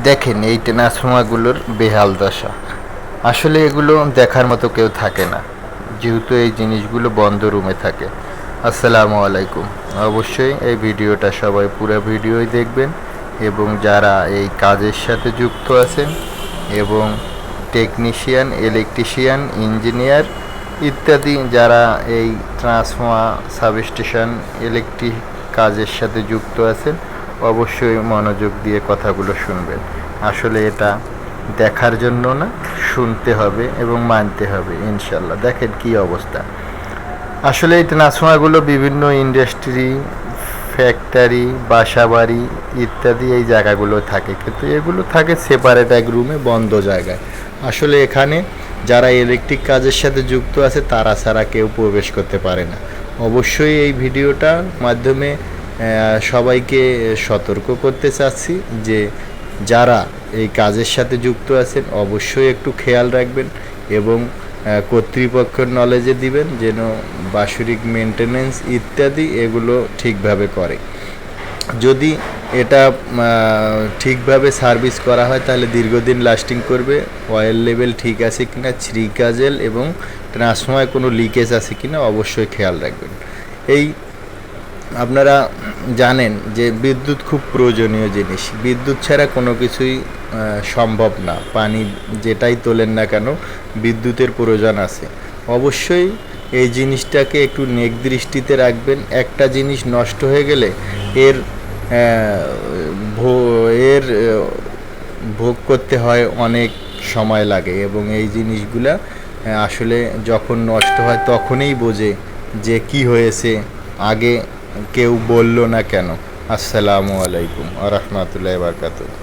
দেখেন এই ট্রান্সফর্মারগুলোর বেহাল দশা। আসলে এগুলো দেখার মতো কেউ থাকে না, যেহেতু এই জিনিসগুলো বন্ধ রুমে থাকে। আসসালামু আলাইকুম। অবশ্যই এই ভিডিওটা সবাই পুরো ভিডিওই দেখবেন, এবং যারা এই কাজের সাথে যুক্ত আছেন এবং টেকনিশিয়ান, ইলেকট্রিশিয়ান, ইঞ্জিনিয়ার ইত্যাদি যারা এই ট্রান্সফর্মার, সাবস্টেশন, ইলেকট্রিক কাজের সাথে যুক্ত আছেন, অবশ্যই মনোযোগ দিয়ে কথাগুলো শুনবেন। আসলে এটা দেখার জন্য না, শুনতে হবে এবং মানতে হবে ইনশাল্লাহ। দেখেন কি অবস্থা। আসলে এই ট্রান্সফর্মারগুলো বিভিন্ন ইন্ডাস্ট্রি, ফ্যাক্টরি, বাসাবাড়ি ইত্যাদি এই জায়গাগুলো থাকে, কিন্তু এগুলো থাকে সেপারেট এক রুমে, বন্ধ জায়গায়। আসলে এখানে যারা ইলেকট্রিক কাজের সাথে যুক্ত আছে তারা ছাড়া কেউ প্রবেশ করতে পারে না। অবশ্যই এই ভিডিওটার মাধ্যমে সবাইকে সতর্ক করতে চাচ্ছি যে যারা এই কাজের সাথে যুক্ত আছেন অবশ্যই একটু খেয়াল রাখবেন এবং কর্তৃপক্ষের নলেজে দিবেন যেন বাৎসরিক মেনটেনেন্স ইত্যাদি এগুলো ঠিকভাবে করে। যদি এটা ঠিকভাবে সার্ভিস করা হয় তাহলে দীর্ঘদিন লাস্টিং করবে। অয়েল লেভেল ঠিক আছে কিনা, ছিরিকাজেল এবং ট্রান্সফর্মারে কোনো লিকেজ আছে কিনা অবশ্যই খেয়াল রাখবেন। এই আপনারা জানেন যে বিদ্যুৎ খুব প্রয়োজনীয় জিনিস। বিদ্যুৎ ছাড়া কোনো কিছুই সম্ভব না। পানি যেটাই তোলেন না কেন, বিদ্যুতের প্রয়োজন আছে। অবশ্যই এই জিনিসটাকে একটু নেক দৃষ্টিতে রাখবেন। একটা জিনিস নষ্ট হয়ে গেলে এর এর ভোগ করতে হয়, অনেক সময় লাগে, এবং এই জিনিসগুলা আসলে যখন নষ্ট হয় তখনই বোঝে যে কি হয়েছে, আগে কেউ বলল না কেন। আসসালামু আলাইকুম ওয়া রাহমাতুল্লাহি ওয়া বারাকাতুহু।